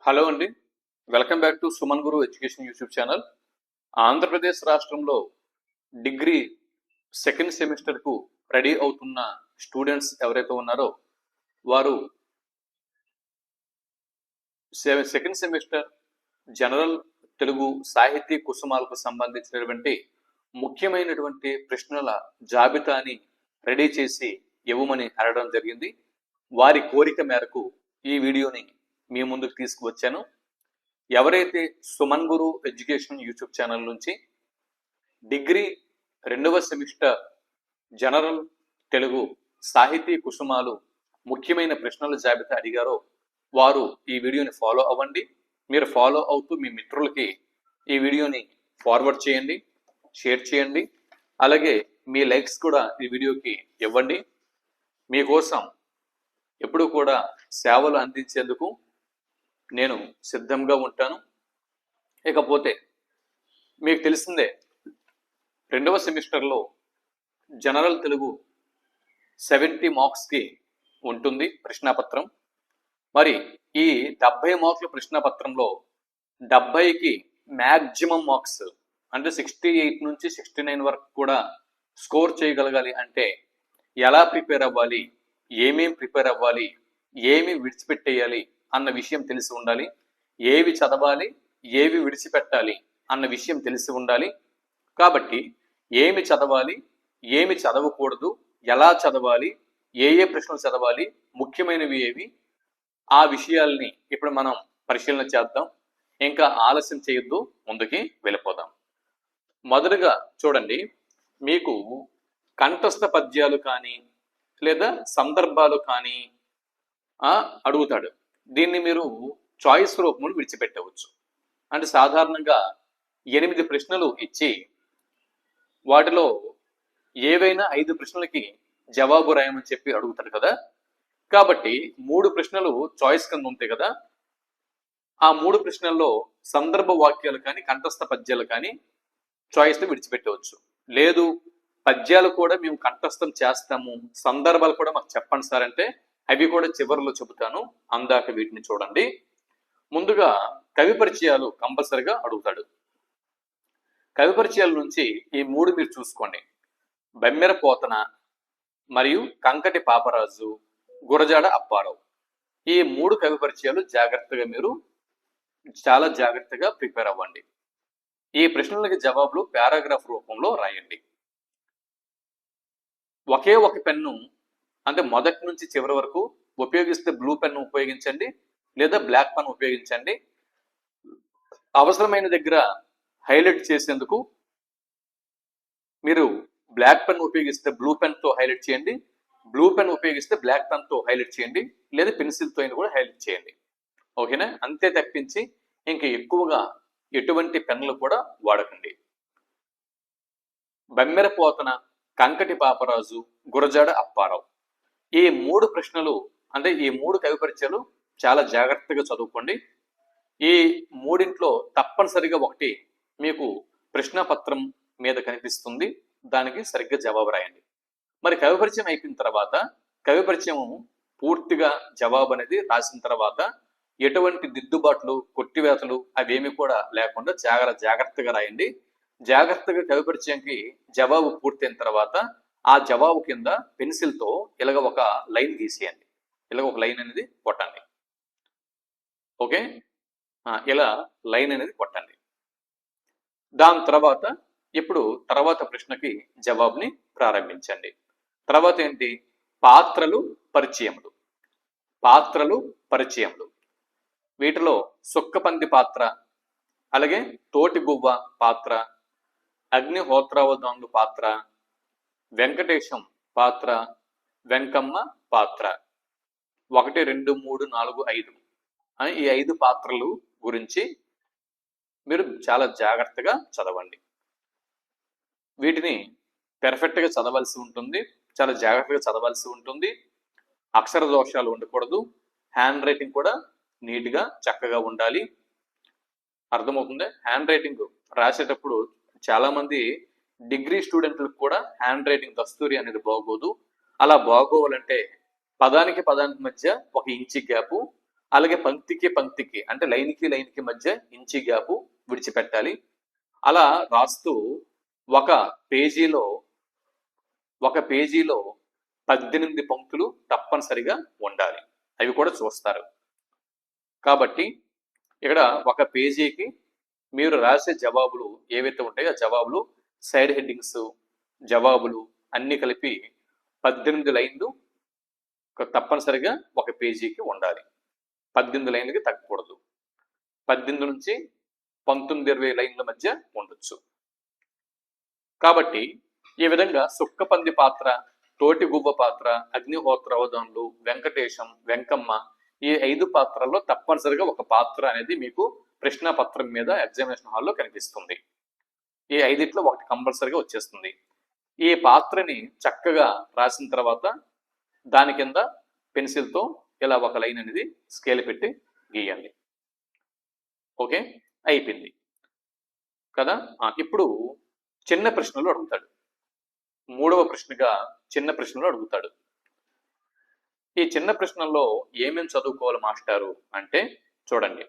Hello అండి. Welcome back to Suman Guru education YouTube channel. Andhra Pradesh రాష్ట్రంలో degree second సెమిస్టర్కు ready అవుతున్న students ఎవరైతే ఉన్నారో వారు సెకండ్ సెమిస్టర్ జనరల్ తెలుగు సాహితీ కుసుమాలకు సంబంధించినటువంటి ముఖ్యమైనటువంటి ప్రశ్నల జాబితాని రెడీ చేసి ఇవ్వమని అడగడం జరిగింది. వారి కోరిక మేరకు ఈ వీడియోని మీ ముందుకు తీసుకువచ్చాను. ఎవరైతే సుమన్ గురు ఎడ్యుకేషన్ యూట్యూబ్ ఛానల్ నుంచి డిగ్రీ 2వ సెమిస్టర్ జనరల్ తెలుగు సాహితీ కుసుమాలు ముఖ్యమైన ప్రశ్నల జాబితా అడిగారో వారు ఈ వీడియోని ఫాలో అవ్వండి. మీరు ఫాలో అవుతూ మీ మిత్రులకి ఈ వీడియోని ఫార్వర్డ్ చేయండి, షేర్ చేయండి. అలాగే మీ లైక్స్ కూడా ఈ వీడియోకి ఇవ్వండి. మీకోసం ఎప్పుడూ కూడా సేవలు అందించేందుకు నేను సిద్ధంగా ఉంటాను. ఇకపోతే మీకు తెలిసిందే 2వ సెమిస్టర్లో జనరల్ తెలుగు 70 మార్క్స్కి ఉంటుంది ప్రశ్నాపత్రం. మరి ఈ 70 మార్కుల ప్రశ్నాపత్రంలో 70కి మ్యాక్సిమం మార్క్స్ అంటే 68 నుంచి 69 వరకు కూడా స్కోర్ చేయగలగాలి అంటే ఎలా ప్రిపేర్ అవ్వాలి, ఏమేం ప్రిపేర్ అవ్వాలి, ఏమి విడిచిపెట్టేయాలి అన్న విషయం తెలిసి ఉండాలి. ఏవి చదవాలి, ఏవి విడిచిపెట్టాలి అన్న విషయం తెలిసి ఉండాలి. కాబట్టి ఏమి చదవాలి, ఏమి చదవకూడదు, ఎలా చదవాలి, ఏ ప్రశ్నలు చదవాలి, ముఖ్యమైనవి ఏవి, ఆ విషయాల్ని ఇప్పుడు మనం పరిశీలన చేద్దాం. ఇంకా ఆలస్యం చేయొద్దు, ముందుకి వెళ్ళిపోదాం. మొదటగా చూడండి, మీకు కంఠస్థ పద్యాలు కానీ లేదా సందర్భాలు కానీ అడుగుతాడు. దీన్ని మీరు చాయిస్ రూపంలో విడిచిపెట్టవచ్చు. అంటే సాధారణంగా 8 ప్రశ్నలు ఇచ్చి వాటిలో ఏవైనా 5 ప్రశ్నలకి జవాబు రాయమని చెప్పి అడుగుతాడు కదా. కాబట్టి 3 ప్రశ్నలు చాయిస్ కింద ఉంటాయి కదా. ఆ 3 ప్రశ్నల్లో సందర్భ వాక్యాలు కానీ కంఠస్థ పద్యాలు కానీ చాయిస్ విడిచిపెట్టవచ్చు. లేదు పద్యాలు కూడా మేము కంఠస్థం చేస్తాము, సందర్భాలు కూడా మాకు చెప్పండి సార్ అంటే అవి కూడా చివరిలో చెబుతాను, అందాక వీటిని చూడండి. ముందుగా కవి పరిచయాలు కంపల్సరిగా అడుగుతాడు. కవి పరిచయాల నుంచి ఈ 3 మీరు చూసుకోండి. బెమ్మెర పోతన మరియు కంకటి పాపరాజు, గురజాడ అప్పారావు. ఈ 3 కవి పరిచయాలు జాగ్రత్తగా మీరు చాలా జాగ్రత్తగా ప్రిపేర్ అవ్వండి. ఈ ప్రశ్నలకి జవాబులు పారాగ్రాఫ్ రూపంలో రాయండి. ఒకే ఒక పెన్ను అంటే మొదటి నుంచి చివరి వరకు ఉపయోగిస్తే బ్లూ పెన్ ఉపయోగించండి లేదా బ్లాక్ పెన్ ఉపయోగించండి. అవసరమైన దగ్గర హైలైట్ చేసేందుకు మీరు బ్లాక్ పెన్ ఉపయోగిస్తే బ్లూ పెన్తో హైలైట్ చేయండి, బ్లూ పెన్ ఉపయోగిస్తే బ్లాక్ పెన్తో హైలైట్ చేయండి, లేదా పెన్సిల్తో అయినా కూడా హైలైట్ చేయండి. ఓకేనా? అంతే తప్పించి ఇంకా ఎక్కువగా ఎటువంటి పెన్నులు కూడా వాడకండి. బెమ్మెర పోతన, కంకటి పాపరాజు, గురజాడ అప్పారావు. ఈ 3 ప్రశ్నలు అంటే ఈ 3 కవి పరిచయాలు చాలా జాగ్రత్తగా చదువుకోండి. ఈ 3 తప్పనిసరిగా ఒకటి మీకు ప్రశ్నపత్రం మీద కనిపిస్తుంది, దానికి సరిగ్గా జవాబు రాయండి. మరి కవి పరిచయం అయిపోయిన తర్వాత కవి పరిచయం పూర్తిగా జవాబు అనేది రాసిన తర్వాత ఎటువంటి దిద్దుబాట్లు, కొట్టివేతలు అవేమి కూడా లేకుండా చాలా జాగ్రత్తగా రాయండి. జాగ్రత్తగా కవి పరిచయంకి జవాబు పూర్తయిన తర్వాత ఆ జవాబు కింద పెన్సిల్తో ఇలాగ ఒక లైన్ గీసేయండి, ఇలాగ ఒక లైన్ అనేది కొట్టండి. ఓకే, ఇలా లైన్ అనేది కొట్టండి. దాని తర్వాత ఇప్పుడు తర్వాత ప్రశ్నకి జవాబుని ప్రారంభించండి. తర్వాత ఏంటి? పాత్రలు, పరిచయములు. పాత్రలు, పరిచయములు. వీటిలో సుక్కపంది పాత్ర, అలాగే తోటి గువ్వ పాత్ర, అగ్నిహోత్రావధానులు పాత్ర, వెంకటేశం పాత్ర, వెంకమ్మ పాత్ర. 1, 2, 3, 4, 5 ఈ 5 పాత్రలు గురించి మీరు చాలా జాగ్రత్తగా చదవండి. వీటిని పెర్ఫెక్ట్గా చదవాల్సి ఉంటుంది, చాలా జాగ్రత్తగా చదవాల్సి ఉంటుంది. అక్షర దోషాలు ఉండకూడదు, హ్యాండ్ రైటింగ్ కూడా నీట్గా చక్కగా ఉండాలి. అర్థమవుతుంది? హ్యాండ్ రైటింగ్ రాసేటప్పుడు చాలామంది డిగ్రీ స్టూడెంట్లకు కూడా హ్యాండ్ రైటింగ్ దస్తూరి అనేది బాగోదు. అలా బాగోవాలంటే పదానికి పదానికి మధ్య 1 ఇంచు గ్యాపు, అలాగే పంక్తికి అంటే లైన్కి మధ్య ఇంచి గ్యాప్ విడిచిపెట్టాలి. అలా రాస్తూ ఒక పేజీలో 18 పంక్తులు తప్పనిసరిగా ఉండాలి. అవి కూడా చూస్తారు. కాబట్టి ఇక్కడ ఒక పేజీకి మీరు రాసే జవాబులు ఏవైతే ఉంటాయో ఆ జవాబులు, సైడ్ హెడ్డింగ్స్, జవాబులు అన్ని కలిపి 18 లైన్లు తప్పనిసరిగా ఒక పేజీకి ఉండాలి. 18 లైన్లకి తగ్గకూడదు. 18 నుంచి 19-20 లైన్ల మధ్య ఉండొచ్చు. కాబట్టి ఈ విధంగా సుక్కపంది పాత్ర, తోటి గువ్వ పాత్ర, అగ్నిహోత్రవదనులు, వెంకటేశం, వెంకమ్మ ఈ 5 పాత్రల్లో తప్పనిసరిగా ఒక పాత్ర అనేది మీకు ప్రశ్నాపత్రం మీద ఎగ్జామినేషన్ హాల్లో కనిపిస్తుంది. ఈ 5 ఒకటి కంపల్సరిగా వచ్చేస్తుంది. ఈ పాత్రని చక్కగా రాసిన తర్వాత దాని కింద పెన్సిల్తో ఇలా ఒక లైన్ అనేది స్కేల్ పెట్టి గీయండి. ఓకే, అయిపోయింది కదా. ఇప్పుడు చిన్న ప్రశ్నలు అడుగుతాడు. 3వ ప్రశ్నగా చిన్న ప్రశ్నలు అడుగుతాడు. ఈ చిన్న ప్రశ్నల్లో ఏమేమి చదువుకోవాలి మాస్టారు అంటే చూడండి.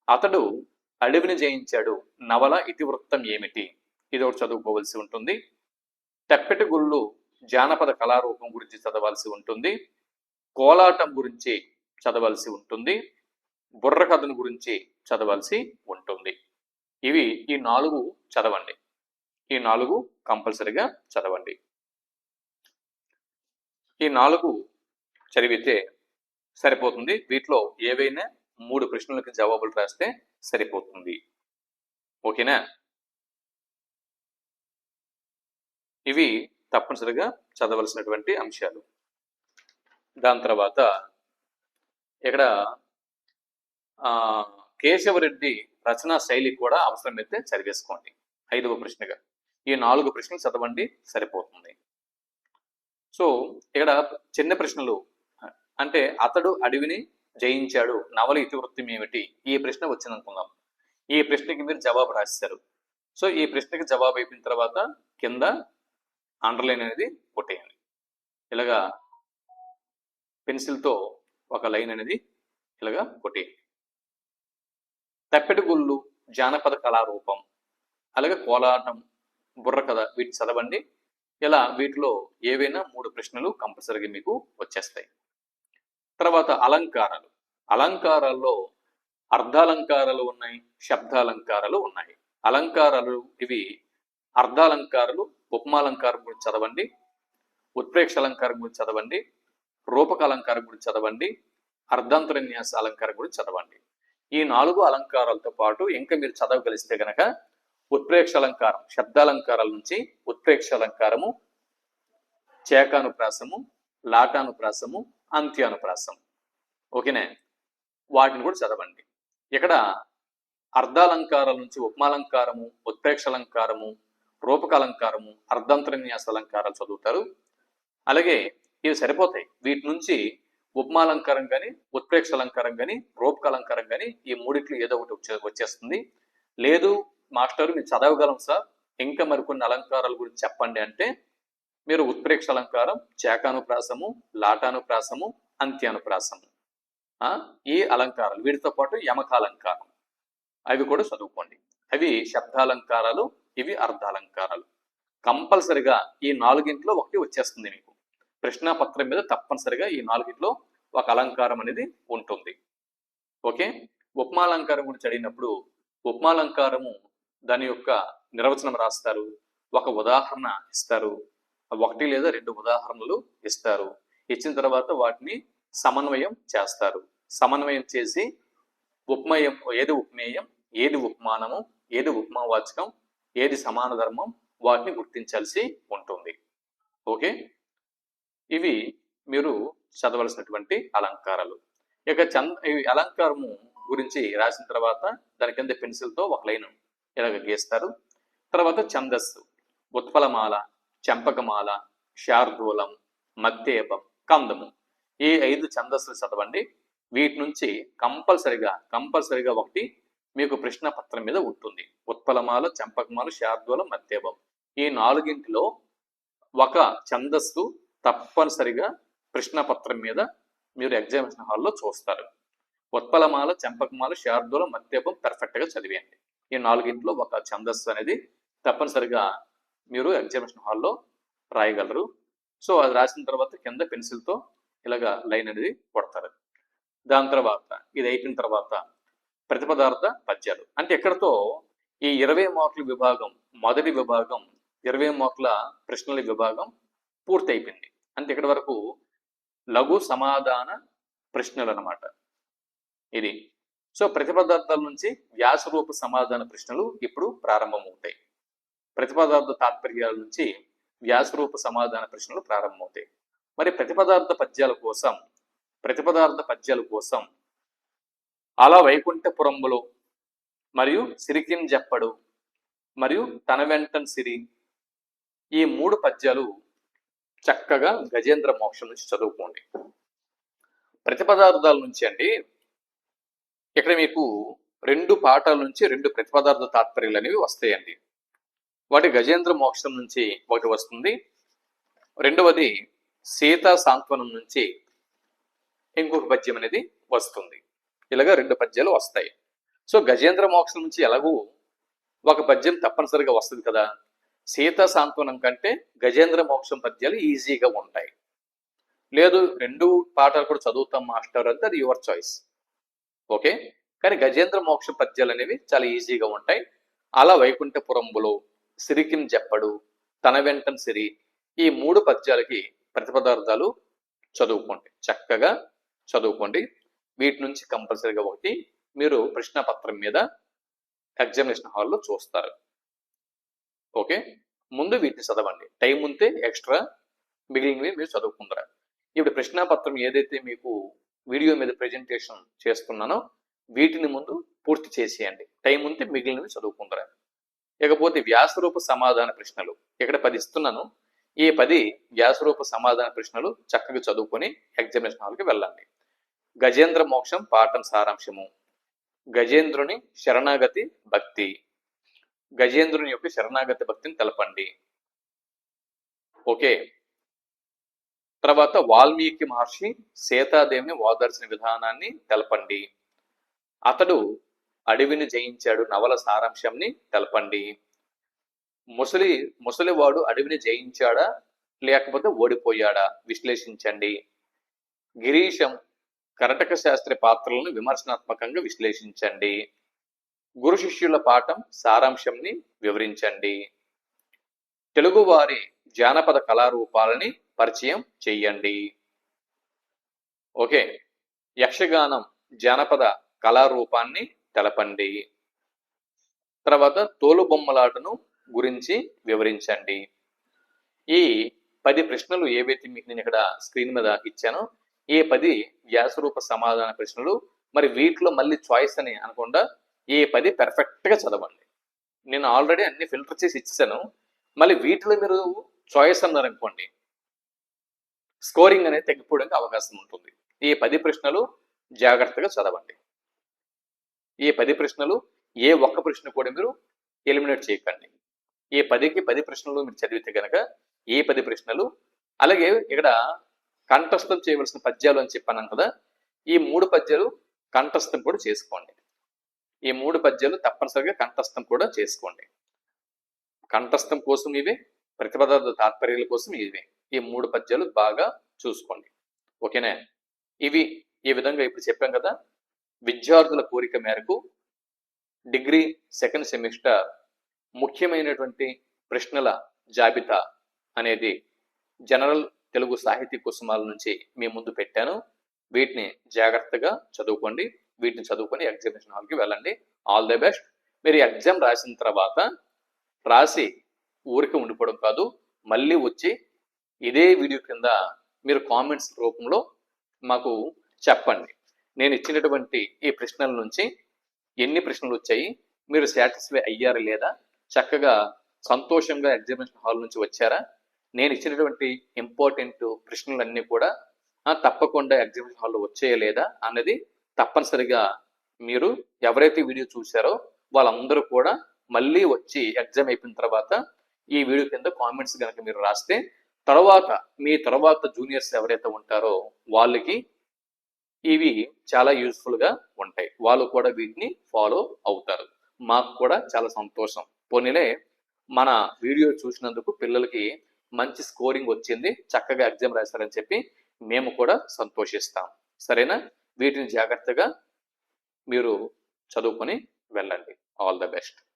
అతడు అడవిని జయించాడు నవల ఇతివృత్తం ఏమిటి? ఇది ఒకటి చదువుకోవాల్సి ఉంటుంది. తెప్పెటి గుళ్ళు జానపద కళారూపం గురించి చదవాల్సి ఉంటుంది. కోలాటం గురించి చదవాల్సి ఉంటుంది. బుర్ర కథను గురించి చదవాల్సి ఉంటుంది. ఇవి ఈ 4 చదవండి. ఈ 4 కంపల్సరిగా చదవండి. ఈ 4 చదివితే సరిపోతుంది. వీటిలో ఏవైనా 3 ప్రశ్నలకు జవాబులు రాస్తే సరిపోతుంది. ఓకేనా? ఇవి తప్పనిసరిగా చదవలసినటువంటి అంశాలు. దాని తర్వాత ఇక్కడ కేశవరెడ్డి రచనా శైలి కూడా అవసరమైతే చదివేసుకోండి. 5వ ప్రశ్నగా ఈ 4 ప్రశ్నలు చదవండి, సరిపోతుంది. సో ఇక్కడ చిన్న ప్రశ్నలు అంటే అతడు అడవిని జయించాడు నవల ఇతివృత్తం ఏమిటి? ఈ ప్రశ్న వచ్చిందనుకుందాం. ఈ ప్రశ్నకి మీరు జవాబు రాశారు. సో ఈ ప్రశ్నకి జవాబు అయిపోయిన తర్వాత కింద అండర్లైన్ అనేది కొట్టేయండి. ఇలాగా పెన్సిల్తో ఒక లైన్ అనేది ఇలాగా కొట్టేయండి. తెప్పెటి గుళ్ళు జానపద కళారూపం, అలాగే కోలాటం, బుర్ర కథ వీటి చదవండి. ఇలా వీటిలో ఏవైనా 3 ప్రశ్నలు కంపల్సరీగా మీకు వచ్చేస్తాయి. తర్వాత అలంకారాలు. అలంకారాల్లో అర్ధాలంకారాలు ఉన్నాయి, శబ్దాలంకారాలు ఉన్నాయి. అలంకారాలు ఇవి అర్ధాలంకారాలు, ఉపమాలంకారం గురించి చదవండి, ఉత్ప్రేక్ష అలంకారం గురించి చదవండి, రూపక అలంకారం గురించి చదవండి, అర్ధాంతరన్యాస అలంకారం గురించి చదవండి. ఈ 4 అలంకారాలతో పాటు ఇంకా మీరు చదవగలిస్తే గనక ఉత్ప్రేక్ష అలంకారం, శబ్దాలంకారాల నుంచి ఉత్ప్రేక్ష అలంకారము, చేకానుప్రాసము, లాటానుప్రాసము, అంత్యానుప్రాసం. ఓకేనే, వాటిని కూడా చదవండి. ఇక్కడ అర్ధాలంకారాల నుంచి ఉపమాలంకారము, ఉత్ప్రేక్ష అలంకారము, రూపక అలంకారము, అర్ధాంతరన్యాస అలంకారాలు చదువుతారు. అలాగే ఇవి సరిపోతాయి. వీటి నుంచి ఉపమాలంకారం కానీ, ఉత్ప్రేక్ష అలంకారం కానీ, రూపక అలంకారం కానీ ఈ 3 ఏదో ఒకటి వచ్చేస్తుంది. లేదు మాస్టర్ మీరు చదవగలం సార్, ఇంకా మరికొన్ని అలంకారాల గురించి చెప్పండి అంటే మీరు ఉత్ప్రేక్ష అలంకారం, చేకానుప్రాసము, లాటానుప్రాసము, అంత్యానుప్రాసము ఈ అలంకారాలు, వీటితో పాటు యమకాలంకారం అవి కూడా చదువుకోండి. అవి శబ్దాలంకారాలు, ఇవి అర్ధాలంకారాలు. కంపల్సరిగా ఈ 4 ఒకటి వచ్చేస్తుంది మీకు. ప్రశ్నాపత్రం మీద తప్పనిసరిగా ఈ 4 ఒక అలంకారం అనేది ఉంటుంది. ఓకే, ఉపమాలంకారం గురించి అడిగినప్పుడు ఉపమాలంకారము దాని యొక్క నిర్వచనం రాస్తారు, ఒక ఉదాహరణ ఇస్తారు, 1 లేదా 2 ఉదాహరణలు ఇస్తారు. ఇచ్చిన తర్వాత వాటిని సమన్వయం చేస్తారు. సమన్వయం చేసి ఉపమేయం, ఏది ఉపమేయం, ఏది ఉపమానము, ఏది ఉపమావాచకం, ఏది సమాన ధర్మం, వాటిని గుర్తించాల్సి ఉంటుంది. ఓకే, ఇవి మీరు చదవలసినటువంటి అలంకారాలు. ఇక అలంకారము గురించి రాసిన తర్వాత దాని కింద పెన్సిల్తో ఒక లైన్ ఇలాగ గీస్తారు. తర్వాత ఛందస్సు, ఉత్పలమాల, చంపకమాల, శార్దూలం, మత్తేపం, కందము ఈ 5 ఛందస్సులు చదవండి. వీటి నుంచి కంపల్సరిగా ఒకటి మీకు ప్రశ్న పత్రం మీద ఉంటుంది. ఉత్పలమాల, చంపకమాల, శార్దూలం, మత్తేపం ఈ 4 ఒక ఛందస్సు తప్పనిసరిగా ప్రశ్న పత్రం మీద మీరు ఎగ్జామినేషన్ హాల్లో చూస్తారు. ఉత్పలమాల, చంపకమాల, శార్దూల, మత్తేపం పర్ఫెక్ట్గా చదివేయండి. ఈ నాలుగింట్లో ఒక ఛందస్సు అనేది తప్పనిసరిగా మీరు ఎగ్జామినేషన్ హాల్లో రాయగలరు. సో అది రాసిన తర్వాత కింద పెన్సిల్తో ఇలాగా లైన్ అనేది కొడతారు. దాని తర్వాత ఇది అయిపోయిన తర్వాత ప్రతిపదార్థ పద్యాలు అంటే ఎక్కడతో ఈ 20 మార్కుల విభాగం, మొదటి విభాగం 20 మార్కుల ప్రశ్నల విభాగం పూర్తి అయిపోయింది. అంటే ఇక్కడ వరకు లఘు సమాధాన ప్రశ్నలు అన్నమాట ఇది. సో ప్రతిపదార్థాల నుంచి వ్యాసరూప సమాధాన ప్రశ్నలు ఇప్పుడు ప్రారంభమవుతాయి. ప్రతిపదార్థ తాత్పర్యాల నుంచి వ్యాసరూప సమాధాన ప్రశ్నలు ప్రారంభమవుతాయి. మరి ప్రతిపదార్థ పద్యాల కోసం అలా వైకుంఠపురంబులో మరియు సిరికిన్ జప్పడు మరియు తన వెంటన్ సిరి ఈ 3 పద్యాలు చక్కగా గజేంద్ర మోక్షం నుంచి చదువుకోండి. ప్రతిపదార్థాల నుంచి అండి ఇక్కడ మీకు 2 పాఠాల నుంచి 2 ప్రతిపదార్థ తాత్పర్యాలు అనేవి వస్తాయండి. వాటి గజేంద్ర మోక్షం నుంచి ఒకటి వస్తుంది, రెండవది సీతా సాంత్వనం నుంచి ఇంకొక పద్యం అనేది వస్తుంది. ఇలాగా 2 పద్యాలు వస్తాయి. సో గజేంద్ర మోక్షం నుంచి ఎలాగూ ఒక పద్యం తప్పనిసరిగా వస్తుంది కదా. సీతా సాంత్వనం కంటే గజేంద్ర మోక్షం పద్యాలు ఈజీగా ఉంటాయి. లేదు 2 పాఠాలు కూడా చదువుతాం మాస్టర్ అంటే అది యువర్ చాయిస్, ఓకే. కానీ గజేంద్ర మోక్ష పద్యాలు అనేవి చాలా ఈజీగా ఉంటాయి. అలా వైకుంఠపురంబులో, సిరికిన్ జప్పడు, తన వెంటన్ సిరి ఈ 3 పద్యాలకి ప్రతిపదార్థాలు చదువుకోండి, చక్కగా చదువుకోండి. వీటి నుంచి కంపల్సరీగా ఒకటి మీరు ప్రశ్నపత్రం మీద ఎగ్జామినేషన్ హాల్లో చూస్తారు, ఓకే. ముందు వీటిని చదవండి, టైం ఉంటే ఎక్స్ట్రా మిగిలినవి మీరు చదువుకుంటారు. ఇప్పుడు ప్రశ్నపత్రం ఏదైతే మీకు వీడియో మీద ప్రెజెంటేషన్ చేస్తున్నానో వీటిని ముందు పూర్తి చేసేయండి, టైం ఉంటే మిగిలినవి చదువుకుంటారు. ఇకపోతే వ్యాసరూప సమాధాన ప్రశ్నలు ఇక్కడ 10 ఇస్తున్నాను. ఈ 10 వ్యాసరూప సమాధాన ప్రశ్నలు చక్కగా చదువుకొని ఎగ్జామినేషన్ హాల్కి వెళ్ళండి. గజేంద్ర మోక్షం పాఠం సారాంశము, గజేంద్రుని శరణాగతి భక్తి, గజేంద్రుని యొక్క శరణాగతి భక్తిని తెలపండి, ఓకే. తర్వాత వాల్మీకి మహర్షి సీతాదేవిని ఓదార్చిన విధానాన్ని తెలపండి, అతడు అడవిని జయించాడు నవల సారాంశంని తెలపండి, ముసలివాడు అడవిని జయించాడా లేకపోతే ఓడిపోయాడా విశ్లేషించండి, గిరీశం కరటక శాస్త్రి పాత్రలను విమర్శనాత్మకంగా విశ్లేషించండి, గురు శిష్యుల పాఠం సారాంశంని వివరించండి, తెలుగువారి జానపద కళారూపాలని పరిచయం చెయ్యండి, ఓకే. యక్షగానం జానపద కళారూపాన్ని తెలపండి, తర్వాత తోలుబొమ్మలాటను గురించి వివరించండి. ఈ 10 ప్రశ్నలు ఏవైతే మీకు నేను ఇక్కడ స్క్రీన్ మీద ఇచ్చానో ఈ 10 వ్యాసరూప సమాధాన ప్రశ్నలు. మరి వీటిలో మళ్ళీ చాయిస్ అని అనకుండా ఈ 10 పెర్ఫెక్ట్గా చదవండి. నేను ఆల్రెడీ అన్ని ఫిల్టర్ చేసి ఇచ్చాను, మళ్ళీ వీటిలో మీరు చాయిస్ అన్నారనుకోండి స్కోరింగ్ అనేది తగ్గిపోవడానికి అవకాశం ఉంటుంది. ఈ 10 ప్రశ్నలు జాగ్రత్తగా చదవండి. ఈ 10 ప్రశ్నలు ఏ ఒక్క ప్రశ్న కూడా మీరు ఎలిమినేట్ చేయకండి. ఈ 10కి 10 ప్రశ్నలు మీరు చదివితే కనుక ఈ 10 ప్రశ్నలు, అలాగే ఇక్కడ కంఠస్థం చేయవలసిన పద్యాలు అని చెప్పాను కదా, ఈ 3 పద్యాలు కంఠస్థం కూడా చేసుకోండి. ఈ 3 పద్యాలు తప్పనిసరిగా కంఠస్థం కూడా చేసుకోండి. కంఠస్థం కోసం ఇవే, ప్రతిపదార్థ తాత్పర్యాల కోసం ఇవే. ఈ 3 పద్యాలు బాగా చూసుకోండి, ఓకేనా. ఇవి ఈ విధంగా ఇప్పుడు చెప్పాం కదా. విద్యార్థుల కోరిక మేరకు డిగ్రీ 2nd సెమిస్టర్ ముఖ్యమైనటువంటి ప్రశ్నల జాబితా అనేది జనరల్ తెలుగు సాహితీ కుసుమాల నుంచి మీ ముందు పెట్టాను. వీటిని జాగ్రత్తగా చదువుకోండి. వీటిని చదువుకొని ఎగ్జామినేషన్ హాల్కి వెళ్ళండి. All the best. మీరు ఎగ్జామ్ రాసిన తర్వాత రాసి ఊరికి ఉండిపోవడం కాదు, మళ్ళీ వచ్చి ఇదే వీడియో కింద మీరు కామెంట్స్ రూపంలో మాకు చెప్పండి. నేను ఇచ్చినటువంటి ఈ ప్రశ్నల నుంచి ఎన్ని ప్రశ్నలు వచ్చాయి, మీరు సాటిస్ఫై అయ్యారా లేదా, చక్కగా సంతోషంగా ఎగ్జామినేషన్ హాల్ నుంచి వచ్చారా, నేను ఇచ్చినటువంటి ఇంపార్టెంట్ ప్రశ్నలన్నీ కూడా తప్పకుండా ఎగ్జామినేషన్ హాల్లో వచ్చాయా లేదా అన్నది తప్పనిసరిగా మీరు ఎవరైతే వీడియో చూసారో వాళ్ళందరూ కూడా మళ్ళీ వచ్చి ఎగ్జామ్ అయిపోయిన తర్వాత ఈ వీడియో కింద కామెంట్స్ కనుక మీరు రాస్తే తర్వాత మీ తర్వాత జూనియర్స్ ఎవరైతే ఉంటారో వాళ్ళకి ఇవి చాలా యూస్ఫుల్గా ఉంటాయి. వాళ్ళు కూడా వీటిని ఫాలో అవుతారు. మాకు కూడా చాలా సంతోషం. పోనీలే మన వీడియో చూసినందుకు పిల్లలకి మంచి స్కోరింగ్ వచ్చింది, చక్కగా ఎగ్జామ్ రాశారని చెప్పి మేము కూడా సంతోషిస్తాం. సరేనా? వీటిని జాగ్రత్తగా మీరు చదువుకొని వెళ్ళండి. All the best.